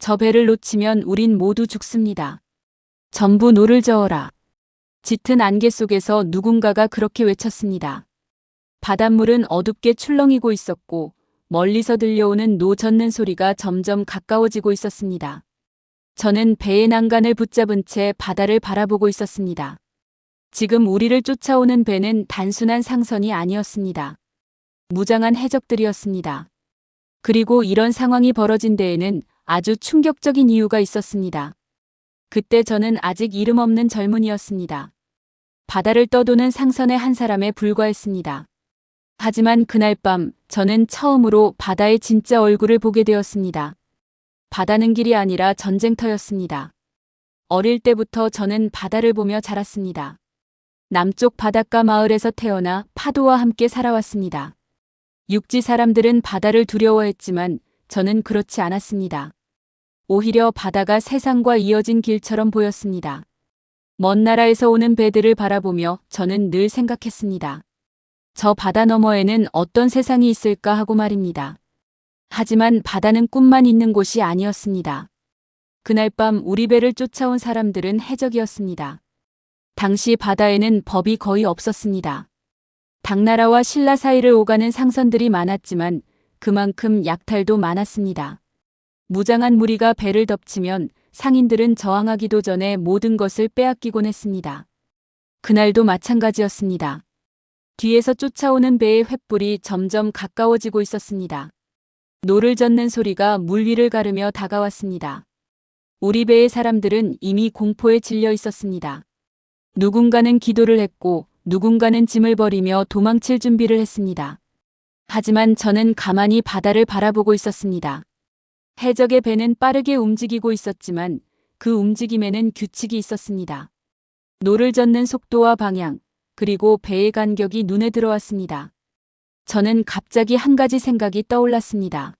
저 배를 놓치면 우린 모두 죽습니다. 전부 노를 저어라. 짙은 안개 속에서 누군가가 그렇게 외쳤습니다. 바닷물은 어둡게 출렁이고 있었고 멀리서 들려오는 노 젓는 소리가 점점 가까워지고 있었습니다. 저는 배의 난간을 붙잡은 채 바다를 바라보고 있었습니다. 지금 우리를 쫓아오는 배는 단순한 상선이 아니었습니다. 무장한 해적들이었습니다. 그리고 이런 상황이 벌어진 데에는 아주 충격적인 이유가 있었습니다. 그때 저는 아직 이름 없는 젊은이였습니다. 바다를 떠도는 상선의 한 사람에 불과했습니다. 하지만 그날 밤 저는 처음으로 바다의 진짜 얼굴을 보게 되었습니다. 바다는 길이 아니라 전쟁터였습니다. 어릴 때부터 저는 바다를 보며 자랐습니다. 남쪽 바닷가 마을에서 태어나 파도와 함께 살아왔습니다. 육지 사람들은 바다를 두려워했지만 저는 그렇지 않았습니다. 오히려 바다가 세상과 이어진 길처럼 보였습니다. 먼 나라에서 오는 배들을 바라보며 저는 늘 생각했습니다. 저 바다 너머에는 어떤 세상이 있을까 하고 말입니다. 하지만 바다는 꿈만 있는 곳이 아니었습니다. 그날 밤 우리 배를 쫓아온 사람들은 해적이었습니다. 당시 바다에는 법이 거의 없었습니다. 당나라와 신라 사이를 오가는 상선들이 많았지만 그만큼 약탈도 많았습니다. 무장한 무리가 배를 덮치면 상인들은 저항하기도 전에 모든 것을 빼앗기곤 했습니다. 그날도 마찬가지였습니다. 뒤에서 쫓아오는 배의 횃불이 점점 가까워지고 있었습니다. 노를 젓는 소리가 물 위를 가르며 다가왔습니다. 우리 배의 사람들은 이미 공포에 질려 있었습니다. 누군가는 기도를 했고 누군가는 짐을 버리며 도망칠 준비를 했습니다. 하지만 저는 가만히 바다를 바라보고 있었습니다. 해적의 배는 빠르게 움직이고 있었지만 그 움직임에는 규칙이 있었습니다. 노를 젓는 속도와 방향, 그리고 배의 간격이 눈에 들어왔습니다. 저는 갑자기 한 가지 생각이 떠올랐습니다.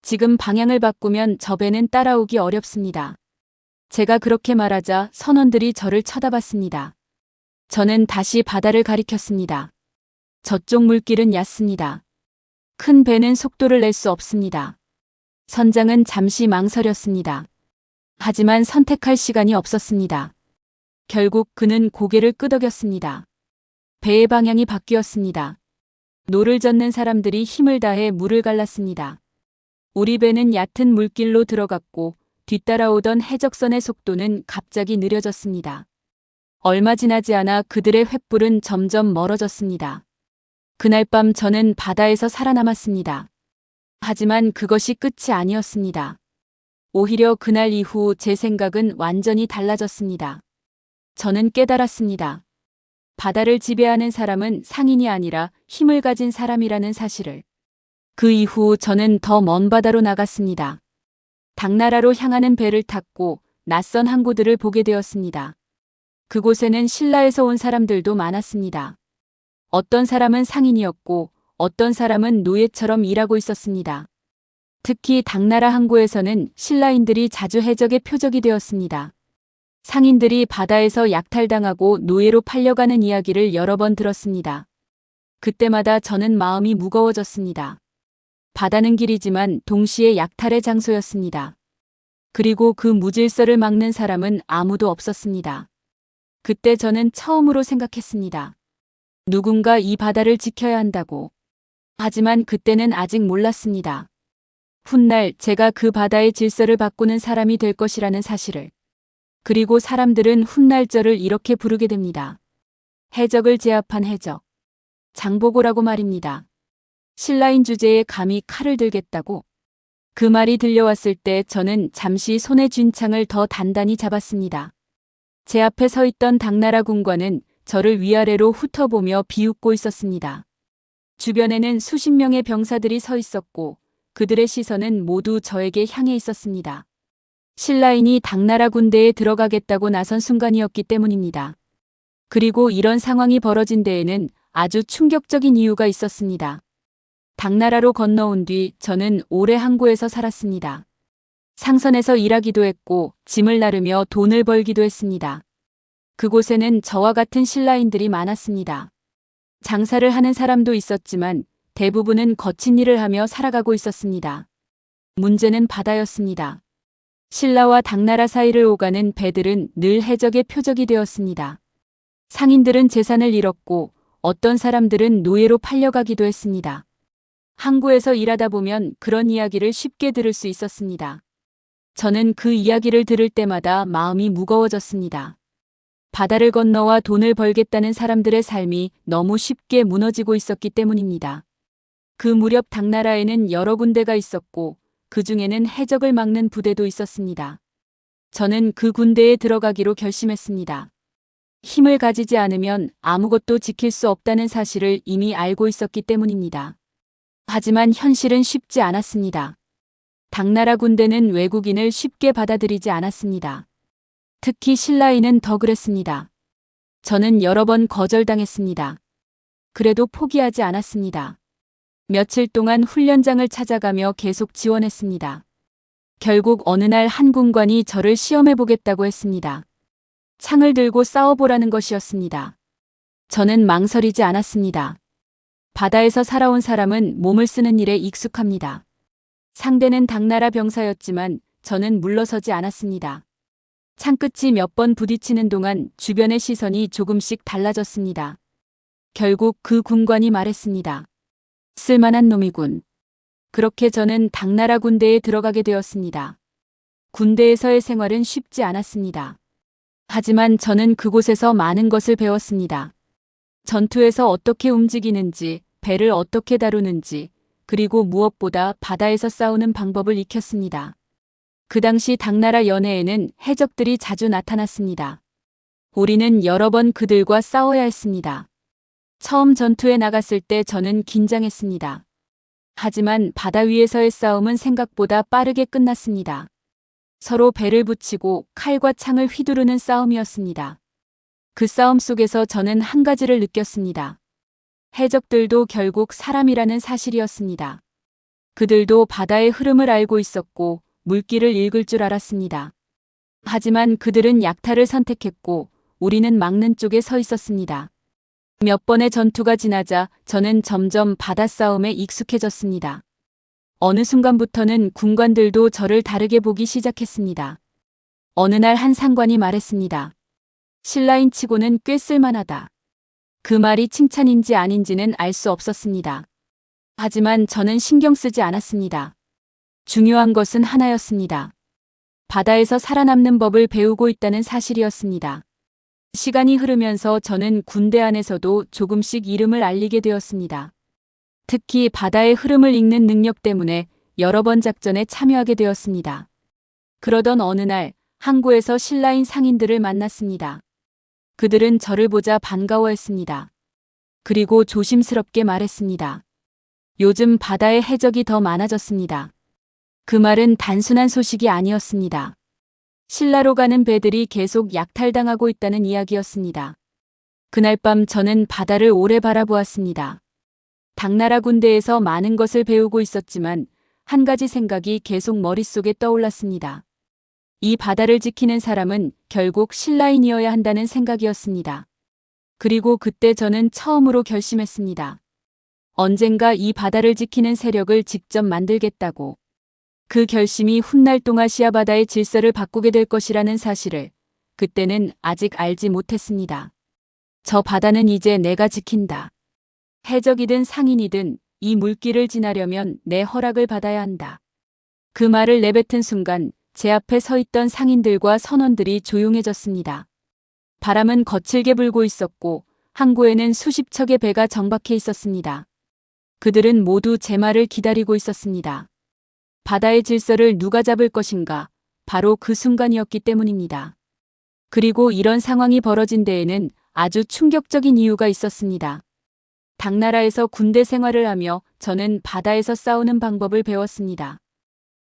지금 방향을 바꾸면 저 배는 따라오기 어렵습니다. 제가 그렇게 말하자 선원들이 저를 쳐다봤습니다. 저는 다시 바다를 가리켰습니다. 저쪽 물길은 얕습니다. 큰 배는 속도를 낼 수 없습니다. 선장은 잠시 망설였습니다. 하지만 선택할 시간이 없었습니다. 결국 그는 고개를 끄덕였습니다. 배의 방향이 바뀌었습니다. 노를 젓는 사람들이 힘을 다해 물을 갈랐습니다. 우리 배는 얕은 물길로 들어갔고 뒤따라오던 해적선의 속도는 갑자기 느려졌습니다. 얼마 지나지 않아 그들의 횃불은 점점 멀어졌습니다. 그날 밤 저는 바다에서 살아남았습니다. 하지만 그것이 끝이 아니었습니다. 오히려 그날 이후 제 생각은 완전히 달라졌습니다. 저는 깨달았습니다. 바다를 지배하는 사람은 상인이 아니라 힘을 가진 사람이라는 사실을. 그 이후 저는 더 먼 바다로 나갔습니다. 당나라로 향하는 배를 탔고 낯선 항구들을 보게 되었습니다. 그곳에는 신라에서 온 사람들도 많았습니다. 어떤 사람은 상인이었고 어떤 사람은 노예처럼 일하고 있었습니다. 특히 당나라 항구에서는 신라인들이 자주 해적의 표적이 되었습니다. 상인들이 바다에서 약탈당하고 노예로 팔려가는 이야기를 여러 번 들었습니다. 그때마다 저는 마음이 무거워졌습니다. 바다는 길이지만 동시에 약탈의 장소였습니다. 그리고 그 무질서를 막는 사람은 아무도 없었습니다. 그때 저는 처음으로 생각했습니다. 누군가 이 바다를 지켜야 한다고. 하지만 그때는 아직 몰랐습니다. 훗날 제가 그 바다의 질서를 바꾸는 사람이 될 것이라는 사실을. 그리고 사람들은 훗날 저를 이렇게 부르게 됩니다. 해적을 제압한 해적. 장보고라고 말입니다. 신라인 주제에 감히 칼을 들겠다고? 그 말이 들려왔을 때 저는 잠시 손에 쥔 창을 더 단단히 잡았습니다. 제 앞에 서 있던 당나라 군관은 저를 위아래로 훑어보며 비웃고 있었습니다. 주변에는 수십 명의 병사들이 서 있었고 그들의 시선은 모두 저에게 향해 있었습니다. 신라인이 당나라 군대에 들어가겠다고 나선 순간이었기 때문입니다. 그리고 이런 상황이 벌어진 데에는 아주 충격적인 이유가 있었습니다. 당나라로 건너온 뒤 저는 오래 항구에서 살았습니다. 상선에서 일하기도 했고 짐을 나르며 돈을 벌기도 했습니다. 그곳에는 저와 같은 신라인들이 많았습니다. 장사를 하는 사람도 있었지만 대부분은 거친 일을 하며 살아가고 있었습니다. 문제는 바다였습니다. 신라와 당나라 사이를 오가는 배들은 늘 해적의 표적이 되었습니다. 상인들은 재산을 잃었고 어떤 사람들은 노예로 팔려가기도 했습니다. 항구에서 일하다 보면 그런 이야기를 쉽게 들을 수 있었습니다. 저는 그 이야기를 들을 때마다 마음이 무거워졌습니다. 바다를 건너와 돈을 벌겠다는 사람들의 삶이 너무 쉽게 무너지고 있었기 때문입니다. 그 무렵 당나라에는 여러 군대가 있었고 그 중에는 해적을 막는 부대도 있었습니다. 저는 그 군대에 들어가기로 결심했습니다. 힘을 가지지 않으면 아무것도 지킬 수 없다는 사실을 이미 알고 있었기 때문입니다. 하지만 현실은 쉽지 않았습니다. 당나라 군대는 외국인을 쉽게 받아들이지 않았습니다. 특히 신라인은 더 그랬습니다. 저는 여러 번 거절당했습니다. 그래도 포기하지 않았습니다. 며칠 동안 훈련장을 찾아가며 계속 지원했습니다. 결국 어느 날 한 군관이 저를 시험해보겠다고 했습니다. 창을 들고 싸워보라는 것이었습니다. 저는 망설이지 않았습니다. 바다에서 살아온 사람은 몸을 쓰는 일에 익숙합니다. 상대는 당나라 병사였지만 저는 물러서지 않았습니다. 창끝이 몇 번 부딪히는 동안 주변의 시선이 조금씩 달라졌습니다. 결국 그 군관이 말했습니다. 쓸만한 놈이군. 그렇게 저는 당나라 군대에 들어가게 되었습니다. 군대에서의 생활은 쉽지 않았습니다. 하지만 저는 그곳에서 많은 것을 배웠습니다. 전투에서 어떻게 움직이는지, 배를 어떻게 다루는지, 그리고 무엇보다 바다에서 싸우는 방법을 익혔습니다. 그 당시 당나라 연해에는 해적들이 자주 나타났습니다. 우리는 여러 번 그들과 싸워야 했습니다. 처음 전투에 나갔을 때 저는 긴장했습니다. 하지만 바다 위에서의 싸움은 생각보다 빠르게 끝났습니다. 서로 배를 붙이고 칼과 창을 휘두르는 싸움이었습니다. 그 싸움 속에서 저는 한 가지를 느꼈습니다. 해적들도 결국 사람이라는 사실이었습니다. 그들도 바다의 흐름을 알고 있었고 물길을 읽을 줄 알았습니다. 하지만 그들은 약탈을 선택했고 우리는 막는 쪽에 서 있었습니다. 몇 번의 전투가 지나자 저는 점점 바다 싸움에 익숙해졌습니다. 어느 순간부터는 군관들도 저를 다르게 보기 시작했습니다. 어느 날 한 상관이 말했습니다. 신라인 치고는 꽤 쓸만하다. 그 말이 칭찬인지 아닌지는 알 수 없었습니다. 하지만 저는 신경 쓰지 않았습니다. 중요한 것은 하나였습니다. 바다에서 살아남는 법을 배우고 있다는 사실이었습니다. 시간이 흐르면서 저는 군대 안에서도 조금씩 이름을 알리게 되었습니다. 특히 바다의 흐름을 읽는 능력 때문에 여러 번 작전에 참여하게 되었습니다. 그러던 어느 날 항구에서 신라인 상인들을 만났습니다. 그들은 저를 보자 반가워했습니다. 그리고 조심스럽게 말했습니다. 요즘 바다에 해적이 더 많아졌습니다. 그 말은 단순한 소식이 아니었습니다. 신라로 가는 배들이 계속 약탈당하고 있다는 이야기였습니다. 그날 밤 저는 바다를 오래 바라보았습니다. 당나라 군대에서 많은 것을 배우고 있었지만 한 가지 생각이 계속 머릿속에 떠올랐습니다. 이 바다를 지키는 사람은 결국 신라인이어야 한다는 생각이었습니다. 그리고 그때 저는 처음으로 결심했습니다. 언젠가 이 바다를 지키는 세력을 직접 만들겠다고. 그 결심이 훗날 동아시아 바다의 질서를 바꾸게 될 것이라는 사실을 그때는 아직 알지 못했습니다. 저 바다는 이제 내가 지킨다. 해적이든 상인이든 이 물길을 지나려면 내 허락을 받아야 한다. 그 말을 내뱉은 순간 제 앞에 서 있던 상인들과 선원들이 조용해졌습니다. 바람은 거칠게 불고 있었고 항구에는 수십 척의 배가 정박해 있었습니다. 그들은 모두 제 말을 기다리고 있었습니다. 바다의 질서를 누가 잡을 것인가? 바로 그 순간이었기 때문입니다. 그리고 이런 상황이 벌어진 데에는 아주 충격적인 이유가 있었습니다. 당나라에서 군대 생활을 하며 저는 바다에서 싸우는 방법을 배웠습니다.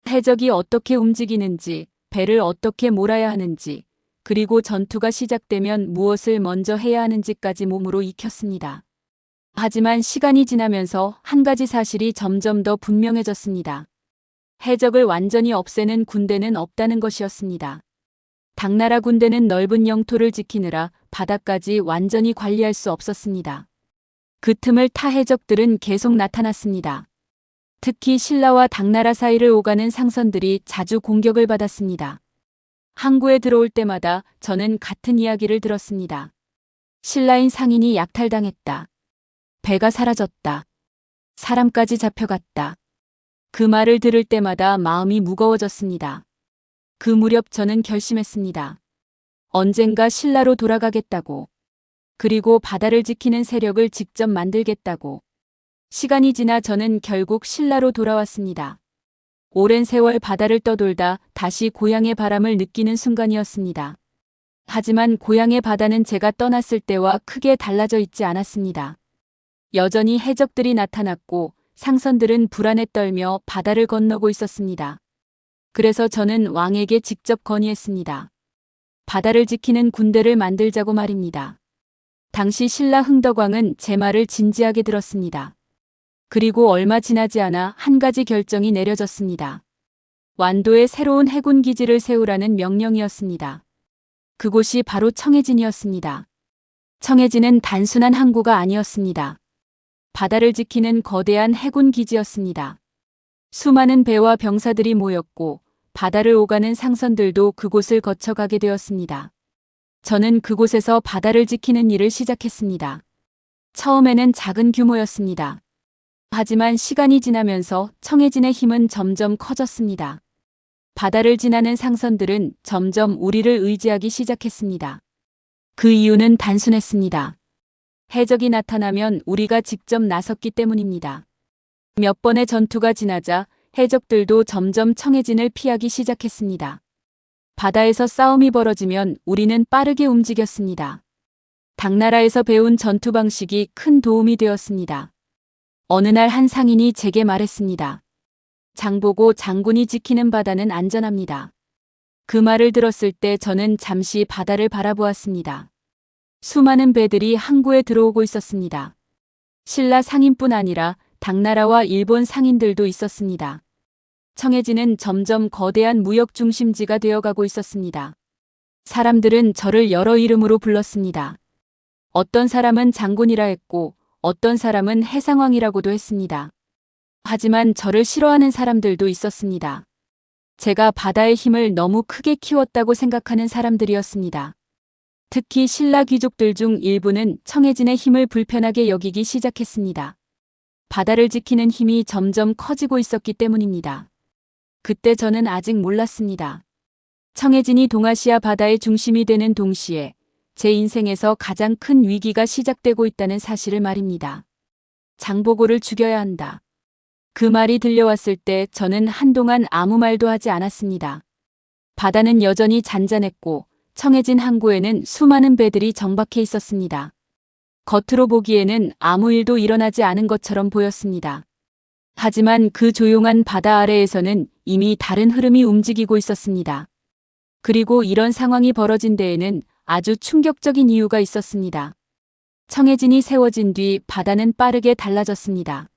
해적이 어떻게 움직이는지, 배를 어떻게 몰아야 하는지, 그리고 전투가 시작되면 무엇을 먼저 해야 하는지까지 몸으로 익혔습니다. 하지만 시간이 지나면서 한 가지 사실이 점점 더 분명해졌습니다. 해적을 완전히 없애는 군대는 없다는 것이었습니다. 당나라 군대는 넓은 영토를 지키느라 바다까지 완전히 관리할 수 없었습니다. 그 틈을 타 해적들은 계속 나타났습니다. 특히 신라와 당나라 사이를 오가는 상선들이 자주 공격을 받았습니다. 항구에 들어올 때마다 저는 같은 이야기를 들었습니다. 신라인 상인이 약탈당했다. 배가 사라졌다. 사람까지 잡혀갔다. 그 말을 들을 때마다 마음이 무거워졌습니다. 그 무렵 저는 결심했습니다. 언젠가 신라로 돌아가겠다고. 그리고 바다를 지키는 세력을 직접 만들겠다고. 시간이 지나 저는 결국 신라로 돌아왔습니다. 오랜 세월 바다를 떠돌다 다시 고향의 바람을 느끼는 순간이었습니다. 하지만 고향의 바다는 제가 떠났을 때와 크게 달라져 있지 않았습니다. 여전히 해적들이 나타났고 상선들은 불안에 떨며 바다를 건너고 있었습니다. 그래서 저는 왕에게 직접 건의했습니다. 바다를 지키는 군대를 만들자고 말입니다. 당시 신라 흥덕왕은 제 말을 진지하게 들었습니다. 그리고 얼마 지나지 않아 한 가지 결정이 내려졌습니다. 완도에 새로운 해군 기지를 세우라는 명령이었습니다. 그곳이 바로 청해진이었습니다. 청해진은 단순한 항구가 아니었습니다. 바다를 지키는 거대한 해군 기지였습니다. 수많은 배와 병사들이 모였고 바다를 오가는 상선들도 그곳을 거쳐가게 되었습니다. 저는 그곳에서 바다를 지키는 일을 시작했습니다. 처음에는 작은 규모였습니다. 하지만 시간이 지나면서 청해진의 힘은 점점 커졌습니다. 바다를 지나는 상선들은 점점 우리를 의지하기 시작했습니다. 그 이유는 단순했습니다. 해적이 나타나면 우리가 직접 나섰기 때문입니다. 몇 번의 전투가 지나자 해적들도 점점 청해진을 피하기 시작했습니다. 바다에서 싸움이 벌어지면 우리는 빠르게 움직였습니다. 당나라에서 배운 전투 방식이 큰 도움이 되었습니다. 어느 날 한 상인이 제게 말했습니다. 장보고 장군이 지키는 바다는 안전합니다. 그 말을 들었을 때 저는 잠시 바다를 바라보았습니다. 수많은 배들이 항구에 들어오고 있었습니다. 신라 상인뿐 아니라 당나라와 일본 상인들도 있었습니다. 청해진은 점점 거대한 무역 중심지가 되어가고 있었습니다. 사람들은 저를 여러 이름으로 불렀습니다. 어떤 사람은 장군이라 했고 어떤 사람은 해상왕이라고도 했습니다. 하지만 저를 싫어하는 사람들도 있었습니다. 제가 바다의 힘을 너무 크게 키웠다고 생각하는 사람들이었습니다. 특히 신라 귀족들 중 일부는 청해진의 힘을 불편하게 여기기 시작했습니다. 바다를 지키는 힘이 점점 커지고 있었기 때문입니다. 그때 저는 아직 몰랐습니다. 청해진이 동아시아 바다의 중심이 되는 동시에 제 인생에서 가장 큰 위기가 시작되고 있다는 사실을 말입니다. 장보고를 죽여야 한다. 그 말이 들려왔을 때 저는 한동안 아무 말도 하지 않았습니다. 바다는 여전히 잔잔했고 청해진 항구에는 수많은 배들이 정박해 있었습니다. 겉으로 보기에는 아무 일도 일어나지 않은 것처럼 보였습니다. 하지만 그 조용한 바다 아래에서는 이미 다른 흐름이 움직이고 있었습니다. 그리고 이런 상황이 벌어진 데에는 아주 충격적인 이유가 있었습니다. 청해진이 세워진 뒤 바다는 빠르게 달라졌습니다.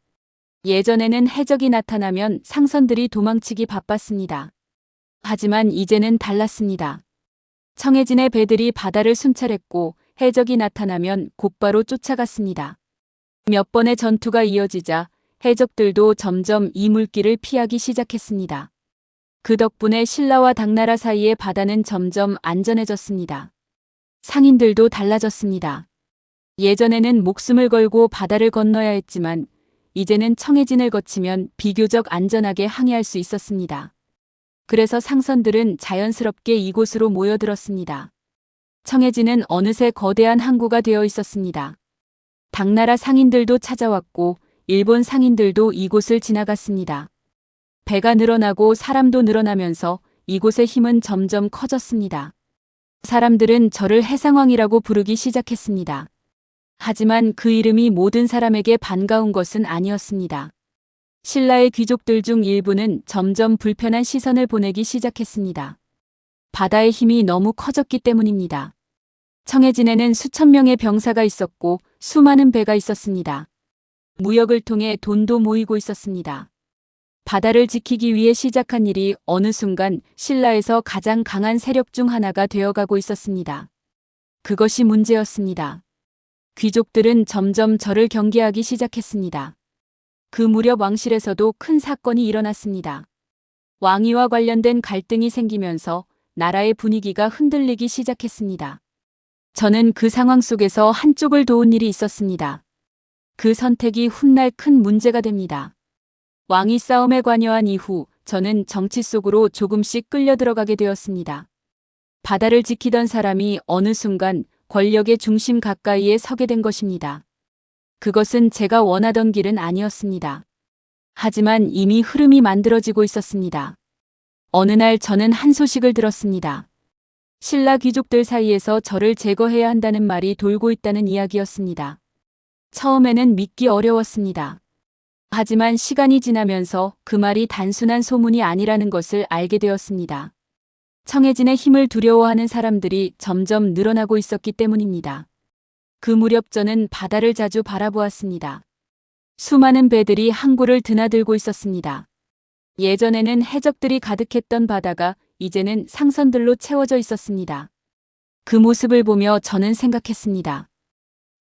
예전에는 해적이 나타나면 상선들이 도망치기 바빴습니다. 하지만 이제는 달랐습니다. 청해진의 배들이 바다를 순찰했고 해적이 나타나면 곧바로 쫓아갔습니다. 몇 번의 전투가 이어지자 해적들도 점점 이 물길을 피하기 시작했습니다. 그 덕분에 신라와 당나라 사이의 바다는 점점 안전해졌습니다. 상인들도 달라졌습니다. 예전에는 목숨을 걸고 바다를 건너야 했지만 이제는 청해진을 거치면 비교적 안전하게 항해할 수 있었습니다. 그래서 상선들은 자연스럽게 이곳으로 모여들었습니다. 청해진은 어느새 거대한 항구가 되어 있었습니다. 당나라 상인들도 찾아왔고 일본 상인들도 이곳을 지나갔습니다. 배가 늘어나고 사람도 늘어나면서 이곳의 힘은 점점 커졌습니다. 사람들은 저를 해상왕이라고 부르기 시작했습니다. 하지만 그 이름이 모든 사람에게 반가운 것은 아니었습니다. 신라의 귀족들 중 일부는 점점 불편한 시선을 보내기 시작했습니다. 바다의 힘이 너무 커졌기 때문입니다. 청해진에는 수천 명의 병사가 있었고 수많은 배가 있었습니다. 무역을 통해 돈도 모이고 있었습니다. 바다를 지키기 위해 시작한 일이 어느 순간 신라에서 가장 강한 세력 중 하나가 되어가고 있었습니다. 그것이 문제였습니다. 귀족들은 점점 저를 경계하기 시작했습니다. 그 무렵 왕실에서도 큰 사건이 일어났습니다. 왕위와 관련된 갈등이 생기면서 나라의 분위기가 흔들리기 시작했습니다. 저는 그 상황 속에서 한쪽을 도운 일이 있었습니다. 그 선택이 훗날 큰 문제가 됩니다. 왕위 싸움에 관여한 이후 저는 정치 속으로 조금씩 끌려 들어가게 되었습니다. 바다를 지키던 사람이 어느 순간 권력의 중심 가까이에 서게 된 것입니다. 그것은 제가 원하던 길은 아니었습니다. 하지만 이미 흐름이 만들어지고 있었습니다. 어느 날 저는 한 소식을 들었습니다. 신라 귀족들 사이에서 저를 제거해야 한다는 말이 돌고 있다는 이야기였습니다. 처음에는 믿기 어려웠습니다. 하지만 시간이 지나면서 그 말이 단순한 소문이 아니라는 것을 알게 되었습니다. 청해진의 힘을 두려워하는 사람들이 점점 늘어나고 있었기 때문입니다. 그 무렵 저는 바다를 자주 바라보았습니다. 수많은 배들이 항구를 드나들고 있었습니다. 예전에는 해적들이 가득했던 바다가 이제는 상선들로 채워져 있었습니다. 그 모습을 보며 저는 생각했습니다.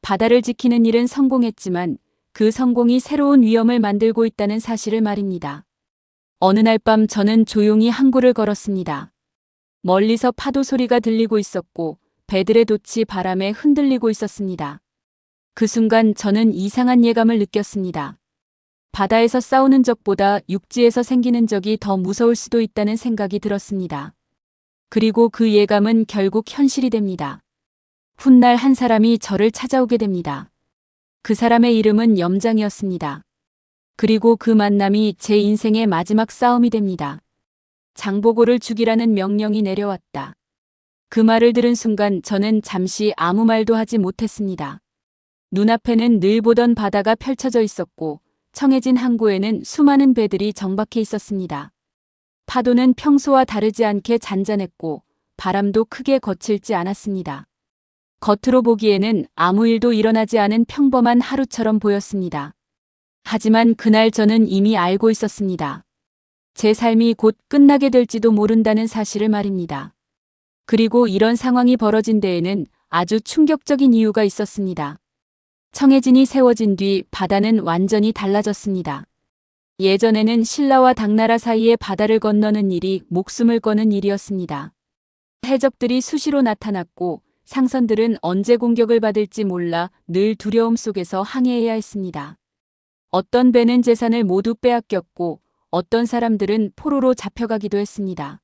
바다를 지키는 일은 성공했지만 그 성공이 새로운 위험을 만들고 있다는 사실을 말입니다. 어느 날 밤 저는 조용히 항구를 걸었습니다. 멀리서 파도 소리가 들리고 있었고 배들의 돛이 바람에 흔들리고 있었습니다. 그 순간 저는 이상한 예감을 느꼈습니다. 바다에서 싸우는 적보다 육지에서 생기는 적이 더 무서울 수도 있다는 생각이 들었습니다. 그리고 그 예감은 결국 현실이 됩니다. 훗날 한 사람이 저를 찾아오게 됩니다. 그 사람의 이름은 염장이었습니다. 그리고 그 만남이 제 인생의 마지막 싸움이 됩니다. 장보고를 죽이라는 명령이 내려왔다. 그 말을 들은 순간 저는 잠시 아무 말도 하지 못했습니다. 눈앞에는 늘 보던 바다가 펼쳐져 있었고 청해진 항구에는 수많은 배들이 정박해 있었습니다. 파도는 평소와 다르지 않게 잔잔했고 바람도 크게 거칠지 않았습니다. 겉으로 보기에는 아무 일도 일어나지 않은 평범한 하루처럼 보였습니다. 하지만 그날 저는 이미 알고 있었습니다. 제 삶이 곧 끝나게 될지도 모른다는 사실을 말입니다. 그리고 이런 상황이 벌어진 데에는 아주 충격적인 이유가 있었습니다. 청해진이 세워진 뒤 바다는 완전히 달라졌습니다. 예전에는 신라와 당나라 사이의 바다를 건너는 일이 목숨을 거는 일이었습니다. 해적들이 수시로 나타났고 상선들은 언제 공격을 받을지 몰라 늘 두려움 속에서 항해해야 했습니다. 어떤 배는 재산을 모두 빼앗겼고 어떤 사람들은 포로로 잡혀가기도 했습니다.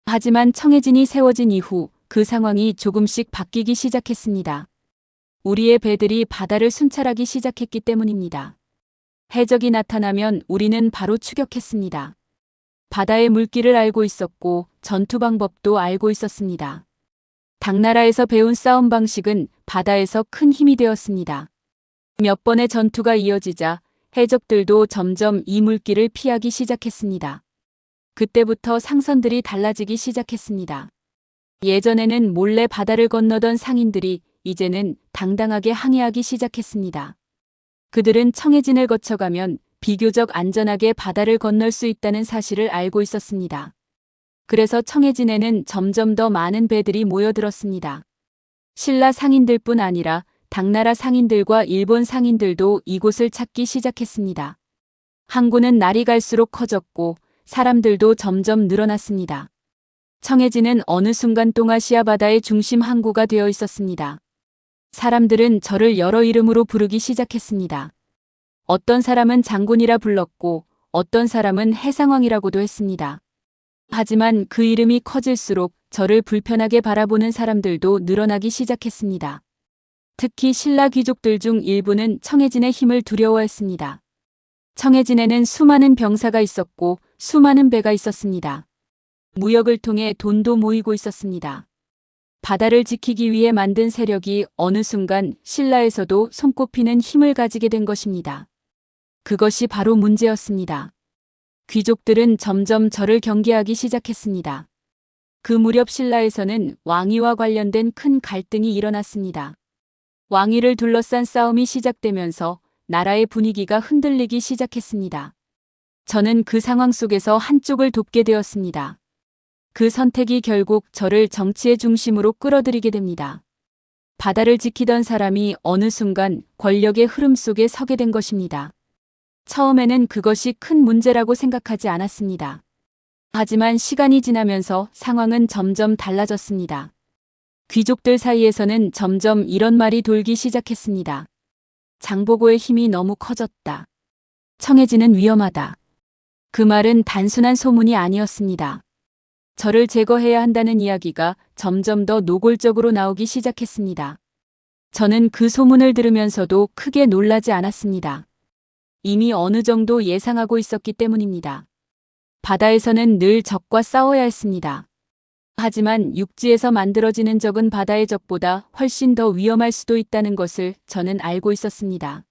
하지만 청해진이 세워진 이후 그 상황이 조금씩 바뀌기 시작했습니다. 우리의 배들이 바다를 순찰하기 시작했기 때문입니다. 해적이 나타나면 우리는 바로 추격했습니다. 바다의 물길을 알고 있었고 전투 방법도 알고 있었습니다. 당나라에서 배운 싸움 방식은 바다에서 큰 힘이 되었습니다. 몇 번의 전투가 이어지자 해적들도 점점 이 물길을 피하기 시작했습니다. 그때부터 상선들이 달라지기 시작했습니다. 예전에는 몰래 바다를 건너던 상인들이 이제는 당당하게 항해하기 시작했습니다. 그들은 청해진을 거쳐가면 비교적 안전하게 바다를 건널 수 있다는 사실을 알고 있었습니다. 그래서 청해진에는 점점 더 많은 배들이 모여들었습니다. 신라 상인들뿐 아니라 당나라 상인들과 일본 상인들도 이곳을 찾기 시작했습니다. 항구는 날이 갈수록 커졌고 사람들도 점점 늘어났습니다. 청해진은 어느 순간 동아시아 바다의 중심 항구가 되어 있었습니다. 사람들은 저를 여러 이름으로 부르기 시작했습니다. 어떤 사람은 장군이라 불렀고 어떤 사람은 해상왕이라고도 했습니다. 하지만 그 이름이 커질수록 저를 불편하게 바라보는 사람들도 늘어나기 시작했습니다. 특히 신라 귀족들 중 일부는 청해진의 힘을 두려워했습니다. 청해진에는 수많은 병사가 있었고 수많은 배가 있었습니다. 무역을 통해 돈도 모이고 있었습니다. 바다를 지키기 위해 만든 세력이 어느 순간 신라에서도 손꼽히는 힘을 가지게 된 것입니다. 그것이 바로 문제였습니다. 귀족들은 점점 저를 경계하기 시작했습니다. 그 무렵 신라에서는 왕위와 관련된 큰 갈등이 일어났습니다. 왕위를 둘러싼 싸움이 시작되면서 나라의 분위기가 흔들리기 시작했습니다. 저는 그 상황 속에서 한쪽을 돕게 되었습니다. 그 선택이 결국 저를 정치의 중심으로 끌어들이게 됩니다. 바다를 지키던 사람이 어느 순간 권력의 흐름 속에 서게 된 것입니다. 처음에는 그것이 큰 문제라고 생각하지 않았습니다. 하지만 시간이 지나면서 상황은 점점 달라졌습니다. 귀족들 사이에서는 점점 이런 말이 돌기 시작했습니다. 장보고의 힘이 너무 커졌다. 청해진은 위험하다. 그 말은 단순한 소문이 아니었습니다. 저를 제거해야 한다는 이야기가 점점 더 노골적으로 나오기 시작했습니다. 저는 그 소문을 들으면서도 크게 놀라지 않았습니다. 이미 어느 정도 예상하고 있었기 때문입니다. 바다에서는 늘 적과 싸워야 했습니다. 하지만 육지에서 만들어지는 적은 바다의 적보다 훨씬 더 위험할 수도 있다는 것을 저는 알고 있었습니다.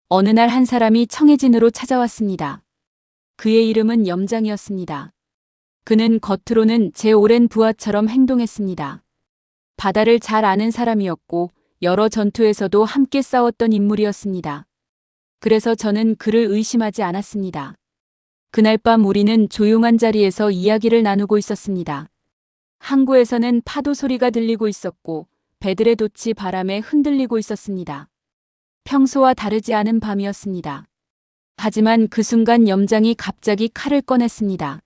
어느 날 한 사람이 청해진으로 찾아왔습니다. 그의 이름은 염장이었습니다. 그는 겉으로는 제 오랜 부하처럼 행동했습니다. 바다를 잘 아는 사람이었고 여러 전투에서도 함께 싸웠던 인물이었습니다. 그래서 저는 그를 의심하지 않았습니다. 그날 밤 우리는 조용한 자리에서 이야기를 나누고 있었습니다. 항구에서는 파도 소리가 들리고 있었고 배들의 돛이 바람에 흔들리고 있었습니다. 평소와 다르지 않은 밤이었습니다. 하지만 그 순간 염장이 갑자기 칼을 꺼냈습니다.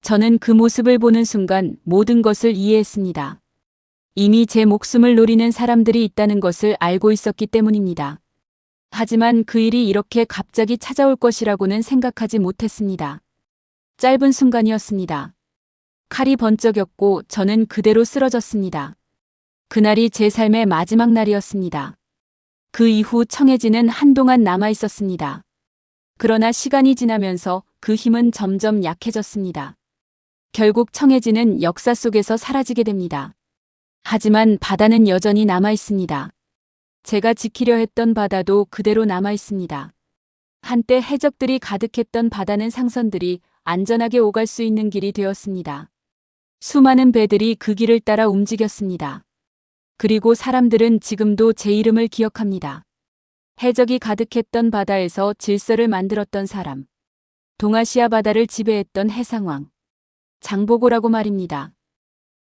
저는 그 모습을 보는 순간 모든 것을 이해했습니다. 이미 제 목숨을 노리는 사람들이 있다는 것을 알고 있었기 때문입니다. 하지만 그 일이 이렇게 갑자기 찾아올 것이라고는 생각하지 못했습니다. 짧은 순간이었습니다. 칼이 번쩍였고 저는 그대로 쓰러졌습니다. 그날이 제 삶의 마지막 날이었습니다. 그 이후 청해진은 한동안 남아 있었습니다. 그러나 시간이 지나면서 그 힘은 점점 약해졌습니다. 결국 청해진은 역사 속에서 사라지게 됩니다. 하지만 바다는 여전히 남아 있습니다. 제가 지키려 했던 바다도 그대로 남아 있습니다. 한때 해적들이 가득했던 바다는 상선들이 안전하게 오갈 수 있는 길이 되었습니다. 수많은 배들이 그 길을 따라 움직였습니다. 그리고 사람들은 지금도 제 이름을 기억합니다. 해적이 가득했던 바다에서 질서를 만들었던 사람. 동아시아 바다를 지배했던 해상왕. 장보고라고 말입니다.